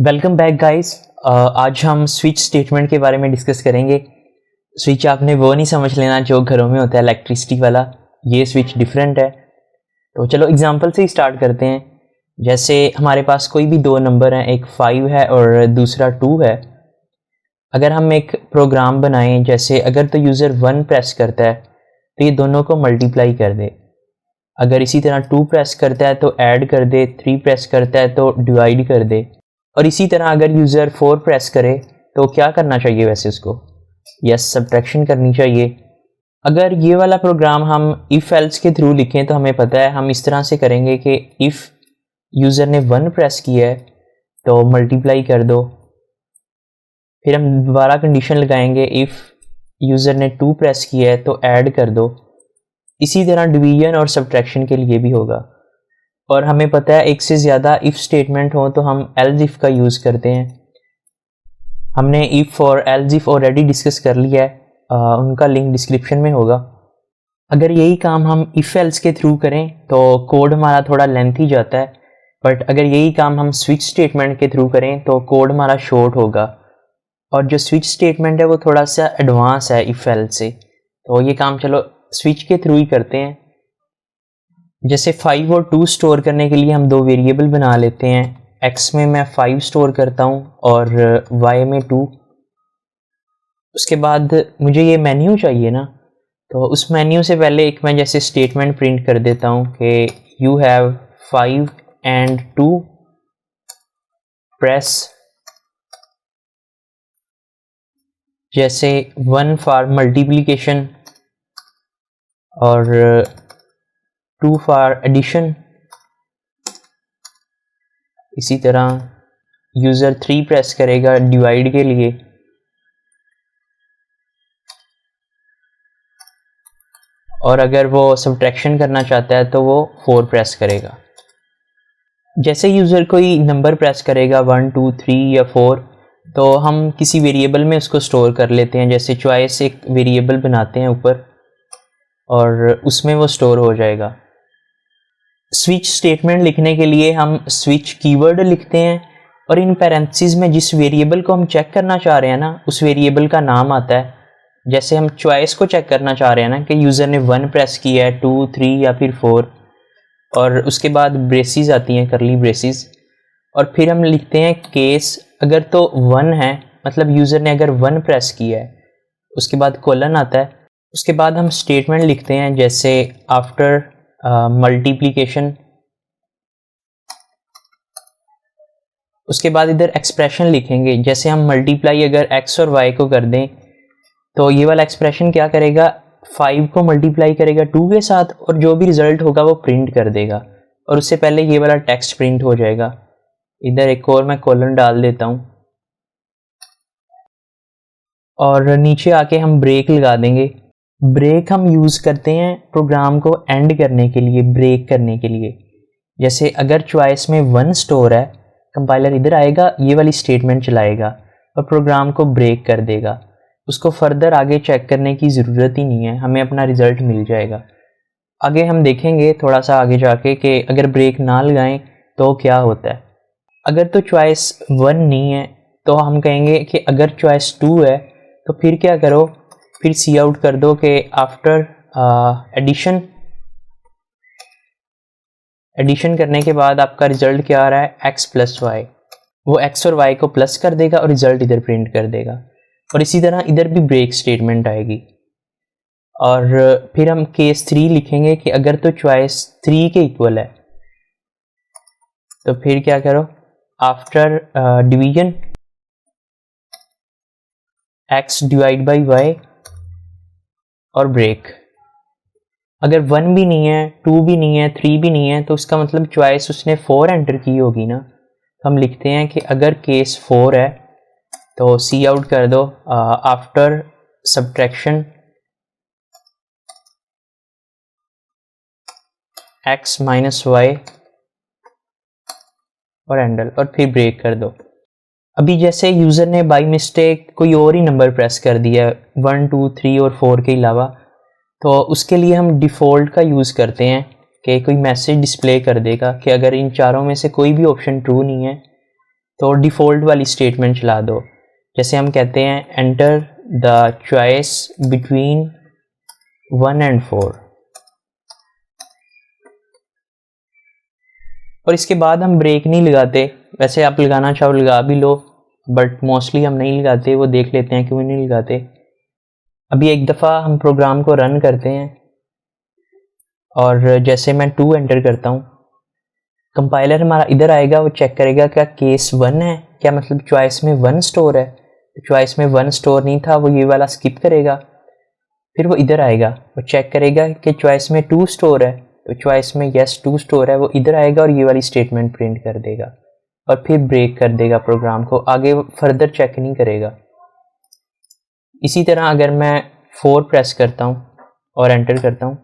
Welcome back guys. आज हम switch statement के बारे में डिस्कस करेंगे। स्विच आपने वो नहीं समझ लेना जो घरों में होता है इलेक्ट्रिसिटी वाला, ये स्विच डिफरेंट है। तो चलो एग्जांपल से ही स्टार्ट करते हैं। जैसे हमारे पास कोई भी दो नंबर हैं, एक 5 है और दूसरा 2 है। अगर हम एक प्रोग्राम बनाएं, जैसे अगर तो यूज़र 1 प्रेस करता है तो ये दोनों को मल्टीप्लाई कर दे, अगर इसी तरह 2 प्रेस करता है तो ऐड कर दे, 3 प्रेस करता है तो डिवाइड कर दे, और इसी तरह अगर यूज़र 4 प्रेस करे तो क्या करना चाहिए वैसे उसको? यस, सब्ट्रैक्शन करनी चाहिए। अगर ये वाला प्रोग्राम हम इफ़ एल्स के थ्रू लिखें तो हमें पता है हम इस तरह से करेंगे कि इफ़ यूज़र ने 1 प्रेस किया है तो मल्टीप्लाई कर दो, फिर हम दोबारा कंडीशन लगाएंगे इफ़ यूज़र ने 2 प्रेस किया है तो ऐड कर दो। इसी तरह डिवीजन और सब्ट्रैक्शन के लिए भी होगा। और हमें पता है एक से ज़्यादा इफ़ स्टेटमेंट हो तो हम एल्स इफ़ का यूज़ करते हैं। हमने इफ़ और एल्स इफ़ ऑलरेडी डिस्कस कर लिया है, उनका लिंक डिस्क्रिप्शन में होगा। अगर यही काम हम इफ़ एल्स के थ्रू करें तो कोड हमारा थोड़ा लेंथी जाता है, बट अगर यही काम हम स्विच स्टेटमेंट के थ्रू करें तो कोड हमारा शॉर्ट होगा। और जो स्विच स्टेटमेंट है वो थोड़ा सा एडवांस है इफ़ एल्स से, तो ये काम चलो स्विच के थ्रू ही करते हैं। जैसे 5 और 2 स्टोर करने के लिए हम दो वेरिएबल बना लेते हैं। x में मैं 5 स्टोर करता हूँ और y में 2। उसके बाद मुझे ये मेन्यू चाहिए ना, तो उस मेन्यू से पहले एक मैं जैसे स्टेटमेंट प्रिंट कर देता हूँ कि यू हैव 5 एंड 2 प्रेस, जैसे 1 फॉर मल्टीप्लिकेशन और 2 फॉर एडिशन। इसी तरह यूज़र 3 प्रेस करेगा डिवाइड के लिए, और अगर वो सब्ट्रैक्शन करना चाहता है तो वो 4 प्रेस करेगा। जैसे यूज़र कोई नंबर प्रेस करेगा 1 2 3 या 4, तो हम किसी वेरिएबल में उसको स्टोर कर लेते हैं। जैसे चॉइस एक वेरिएबल बनाते हैं ऊपर और उसमें वो स्टोर हो जाएगा। स्विच स्टेटमेंट लिखने के लिए हम स्विच कीवर्ड लिखते हैं और इन पैरेंथेसिस में जिस वेरिएबल को हम चेक करना चाह रहे हैं ना, उस वेरिएबल का नाम आता है। जैसे हम चॉइस को चेक करना चाह रहे हैं ना कि यूज़र ने 1 प्रेस किया है, 2 3 या फिर 4, और उसके बाद ब्रेसिस आती हैं, करली ब्रेसिस, और फिर हम लिखते हैं केस। अगर तो 1 है, मतलब यूज़र ने अगर 1 प्रेस किया है, उसके बाद कोलन आता है। उसके बाद हम स्टेटमेंट लिखते हैं जैसे आफ्टर मल्टीप्लिकेशन। उसके बाद इधर एक्सप्रेशन लिखेंगे। जैसे हम मल्टीप्लाई अगर x और y को कर दें तो ये वाला एक्सप्रेशन क्या करेगा, 5 को मल्टीप्लाई करेगा 2 के साथ और जो भी रिजल्ट होगा वो प्रिंट कर देगा, और उससे पहले ये वाला टेक्स्ट प्रिंट हो जाएगा। इधर एक और मैं कोलन डाल देता हूँ और नीचे आके हम ब्रेक लगा देंगे। ब्रेक हम यूज़ करते हैं प्रोग्राम को एंड करने के लिए, ब्रेक करने के लिए। जैसे अगर चॉइस में 1 स्टोर है, कंपाइलर इधर आएगा, ये वाली स्टेटमेंट चलाएगा और प्रोग्राम को ब्रेक कर देगा। उसको फर्दर आगे चेक करने की ज़रूरत ही नहीं है, हमें अपना रिज़ल्ट मिल जाएगा। आगे हम देखेंगे थोड़ा सा आगे जाके कि अगर ब्रेक ना लगाएं तो क्या होता है। अगर तो चॉइस 1 नहीं है तो हम कहेंगे कि अगर चॉइस 2 है तो फिर क्या करो, फिर सी आउट कर दो कि आफ्टर एडिशन। एडिशन करने के बाद आपका रिजल्ट क्या आ रहा है, x प्लस वाई। वो x और y को प्लस कर देगा और रिजल्ट इधर प्रिंट कर देगा। और इसी तरह इधर भी ब्रेक स्टेटमेंट आएगी। और फिर हम केस 3 लिखेंगे कि अगर तो चॉइस 3 के इक्वल है तो फिर क्या करो, after division x divide by y और ब्रेक। अगर 1 भी नहीं है, 2 भी नहीं है, 3 भी नहीं है, तो उसका मतलब चॉइस उसने 4 एंटर की होगी ना। तो हम लिखते हैं कि अगर केस 4 है तो सी आउट कर दो after subtraction x minus Y और एंडल, और फिर ब्रेक कर दो। अभी जैसे यूज़र ने बाई मिस्टेक कोई और ही नंबर प्रेस कर दिया 1 2 3 और 4 के अलावा, तो उसके लिए हम डिफ़ॉल्ट का यूज़ करते हैं कि कोई मैसेज डिस्प्ले कर देगा कि अगर इन चारों में से कोई भी ऑप्शन ट्रू नहीं है तो डिफ़ॉल्ट वाली स्टेटमेंट चला दो। जैसे हम कहते हैं enter the choice between 1 and 4, और इसके बाद हम ब्रेक नहीं लगाते। वैसे आप लगाना चाहो लगा भी लो, बट मोस्टली हम नहीं लगाते। वो देख लेते हैं क्यों नहीं लगाते। अभी एक दफ़ा हम प्रोग्राम को रन करते हैं और जैसे मैं 2 एंटर करता हूँ, कंपाइलर हमारा इधर आएगा, वो चेक करेगा क्या केस 1 है, क्या मतलब चॉइस में 1 स्टोर है। चॉइस में 1 स्टोर नहीं था, वो ये वाला स्किप करेगा। फिर वो इधर आएगा, वो चेक करेगा कि चॉइस में 2 स्टोर है, तो चॉइस में यस 2 स्टोर है, वो इधर आएगा और ये वाली स्टेटमेंट प्रिंट कर देगा और फिर ब्रेक कर देगा प्रोग्राम को, आगे फर्दर चेक नहीं करेगा। इसी तरह अगर मैं 4 प्रेस करता हूँ और एंटर करता हूँ,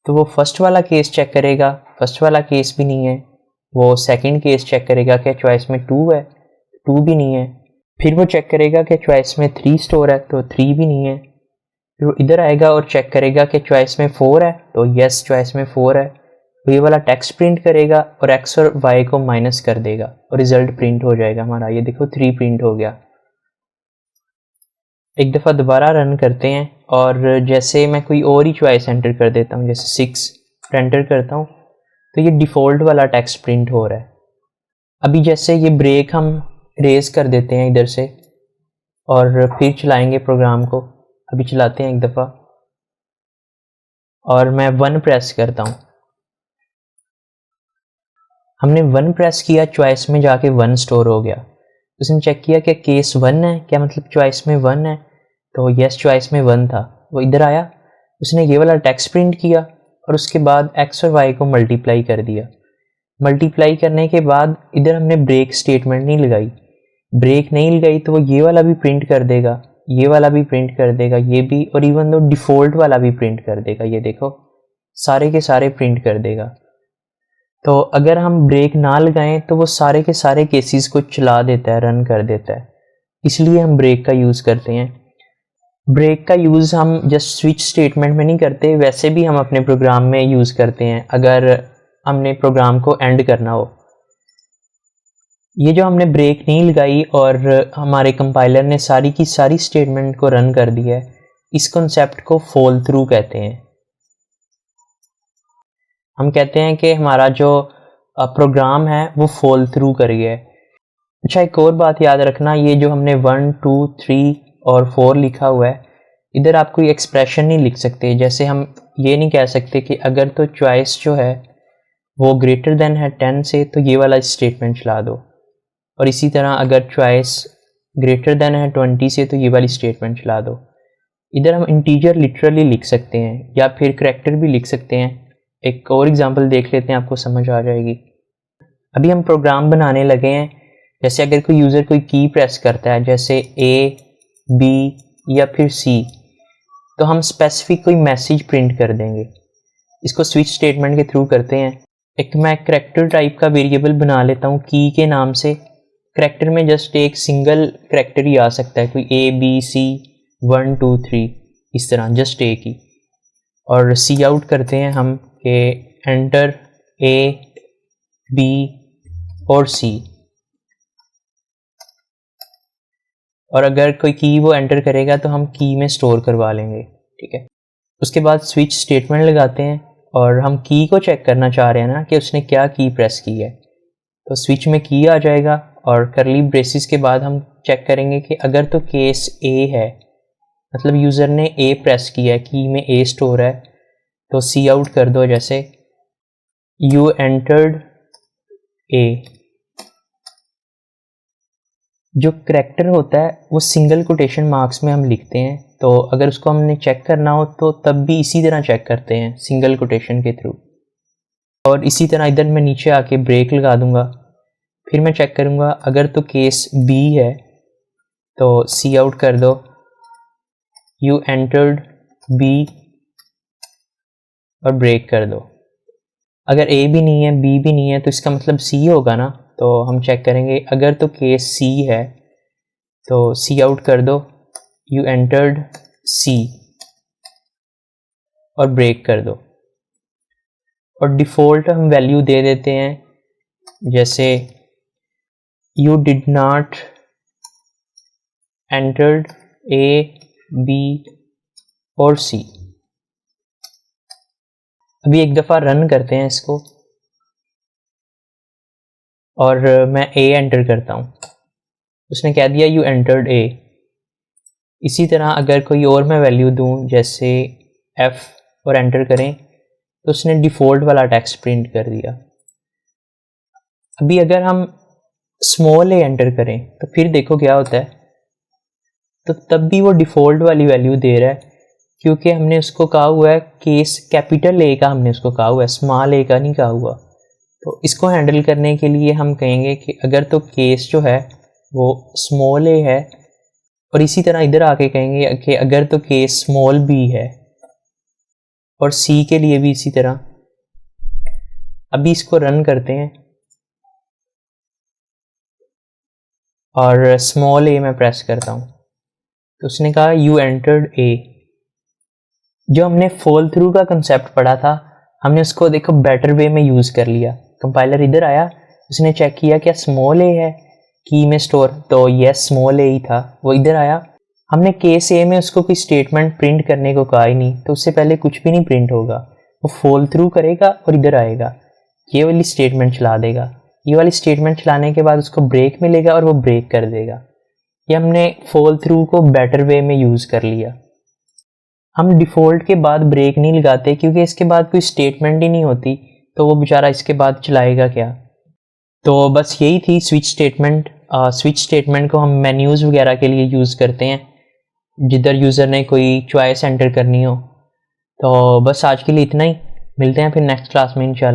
तो वो फर्स्ट वाला केस चेक करेगा, फर्स्ट वाला केस भी नहीं है। वो सेकंड केस चेक करेगा कि चॉइस में 2 है, 2 भी नहीं है। फिर वो चेक करेगा कि चॉइस में 3 स्टोर है, तो 3 भी नहीं है। फिर वो इधर आएगा और चेक करेगा कि चॉइस में 4 है, तो यस चॉइस में 4 है। तो ये वाला टेक्स्ट प्रिंट करेगा और एक्स और वाई को माइनस कर देगा और रिजल्ट प्रिंट हो जाएगा हमारा। ये देखो 3 प्रिंट हो गया। एक दफ़ा दोबारा रन करते हैं और जैसे मैं कोई और ही चॉइस एंटर कर देता हूँ, जैसे 6 एंटर करता हूँ, तो ये डिफ़ॉल्ट वाला टेक्स्ट प्रिंट हो रहा है। अभी जैसे ये ब्रेक हम रेज कर देते हैं इधर से और फिर चलाएंगे प्रोग्राम को। अभी चलाते हैं एक दफ़ा और मैं 1 प्रेस करता हूँ। हमने 1 प्रेस किया, चॉइस में जाके 1 स्टोर हो गया। उसने चेक किया कि केस 1 है, क्या मतलब चॉइस में 1 है, तो यस चॉइस में 1 था। वो इधर आया, उसने ये वाला टेक्स्ट प्रिंट किया और उसके बाद एक्स और वाई को मल्टीप्लाई कर दिया। मल्टीप्लाई करने के बाद इधर हमने ब्रेक स्टेटमेंट नहीं लगाई। ब्रेक नहीं लगाई तो वो ये वाला भी प्रिंट कर देगा, ये वाला भी प्रिंट कर देगा, ये भी, और इवन दो डिफ़ॉल्ट वाला भी प्रिंट कर देगा। ये देखो सारे के सारे प्रिंट कर देगा। तो अगर हम ब्रेक ना लगाएं तो वो सारे के सारे केसेस को चला देता है, रन कर देता है। इसलिए हम ब्रेक का यूज़ करते हैं। ब्रेक का यूज़ हम जस्ट स्विच स्टेटमेंट में नहीं करते, वैसे भी हम अपने प्रोग्राम में यूज़ करते हैं अगर हमने प्रोग्राम को एंड करना हो। ये जो हमने ब्रेक नहीं लगाई और हमारे कंपाइलर ने सारी की सारी स्टेटमेंट को रन कर दिया है, इस कॉन्सेप्ट को फॉल थ्रू कहते हैं। हम कहते हैं कि हमारा जो प्रोग्राम है वो फॉल थ्रू कर गया है। अच्छा, एक और बात याद रखना, ये जो हमने 1, 2, 3 और 4 लिखा हुआ है, इधर आप कोई एक्सप्रेशन नहीं लिख सकते। जैसे हम ये नहीं कह सकते कि अगर तो चॉइस जो है वो ग्रेटर देन है 10 से, तो ये वाला स्टेटमेंट चला दो, और इसी तरह अगर चॉइस ग्रेटर देन है 20 से, तो ये वाली स्टेटमेंट चला दो। इधर हम इंटीजर लिटरली लिख सकते हैं या फिर करैक्टर भी लिख सकते हैं। एक और एग्जांपल देख लेते हैं, आपको समझ आ जाएगी। अभी हम प्रोग्राम बनाने लगे हैं। जैसे अगर कोई यूज़र कोई की प्रेस करता है, जैसे ए, बी या फिर सी, तो हम स्पेसिफिक कोई मैसेज प्रिंट कर देंगे। इसको स्विच स्टेटमेंट के थ्रू करते हैं। एक मैं करैक्टर टाइप का वेरिएबल बना लेता हूँ की के नाम से। करैक्टर में जस्ट एक सिंगल करैक्टर ही आ सकता है, कोई ए, बी, सी, 1, 2, 3, इस तरह जस्ट एक ही। और सी आउट करते हैं हम कि एंटर ए, बी और सी, और अगर कोई की वो एंटर करेगा तो हम की में स्टोर करवा लेंगे। ठीक है, उसके बाद स्विच स्टेटमेंट लगाते हैं और हम की को चेक करना चाह रहे हैं ना कि उसने क्या की प्रेस की है, तो स्विच में की आ जाएगा और करली ब्रेसिस के बाद हम चेक करेंगे कि अगर तो केस ए है, मतलब यूज़र ने ए प्रेस किया है, की में ए स्टोर है, तो सी आउट कर दो, जैसे यू एंटर्ड ए। जो करैक्टर होता है वो सिंगल कोटेशन मार्क्स में हम लिखते हैं, तो अगर उसको हमने चेक करना हो तो तब भी इसी तरह चेक करते हैं, सिंगल कोटेशन के थ्रू। और इसी तरह इधर मैं नीचे आके ब्रेक लगा दूंगा, फिर मैं चेक करूंगा अगर तो केस बी है तो सी आउट कर दो, यू एंटर्ड बी, और ब्रेक कर दो। अगर ए भी नहीं है, बी भी नहीं है, तो इसका मतलब सी होगा ना, तो हम चेक करेंगे अगर तो केस सी है तो सी आउट कर दो, यू एंटर्ड सी, और ब्रेक कर दो। और डिफ़ॉल्ट हम वैल्यू दे देते हैं, जैसे you did not entered A, B और C। अभी एक दफ़ा रन करते हैं इसको और मैं A एंटर करता हूँ। उसने कह दिया यू एंटर्ड A। इसी तरह अगर कोई और मैं वैल्यू दूँ जैसे F और एंटर करें तो उसने डिफ़ॉल्ट वाला टेक्स्ट प्रिंट कर दिया। अभी अगर हम स्मॉल a एंटर करें तो फिर देखो क्या होता है, तो तब भी वो डिफ़ॉल्ट वाली वैल्यू दे रहा है क्योंकि हमने उसको कहा हुआ है केस कैपिटल A का, हमने उसको कहा हुआ है, स्मॉल a का नहीं कहा हुआ। तो इसको हैंडल करने के लिए हम कहेंगे कि अगर तो केस जो है वो स्मॉल a है, और इसी तरह इधर आके कहेंगे कि अगर तो केस स्मॉल b है, और C के लिए भी इसी तरह। अभी इसको रन करते हैं और स्मॉल a मैं प्रेस करता हूँ तो उसने कहा यू एंटर्ड A। जो हमने फॉल थ्रू का कंसेप्ट पढ़ा था, हमने उसको देखो बेटर वे में यूज़ कर लिया। कंपाइलर इधर आया, उसने चेक किया क्या स्मॉल a है की में स्टोर, तो यस स्मॉल a ही था। वो इधर आया, हमने केस A में उसको कोई स्टेटमेंट प्रिंट करने को कहा ही नहीं, तो उससे पहले कुछ भी नहीं प्रिंट होगा। वो फॉल थ्रू करेगा और इधर आएगा, ये वाली स्टेटमेंट चला देगा। ये वाली स्टेटमेंट चलाने के बाद उसको ब्रेक मिलेगा और वो ब्रेक कर देगा। ये हमने फॉल थ्रू को बेटर वे में यूज़ कर लिया। हम डिफ़ॉल्ट के बाद ब्रेक नहीं लगाते क्योंकि इसके बाद कोई स्टेटमेंट ही नहीं होती, तो वो बेचारा इसके बाद चलाएगा क्या। तो बस यही थी स्विच स्टेटमेंट। स्विच स्टेटमेंट को हम मेन्यूज़ वगैरह के लिए यूज़ करते हैं जिधर यूज़र ने कोई चॉइस एंटर करनी हो। तो बस आज के लिए इतना ही, मिलते हैं फिर नेक्स्ट क्लास में इंशाल्लाह।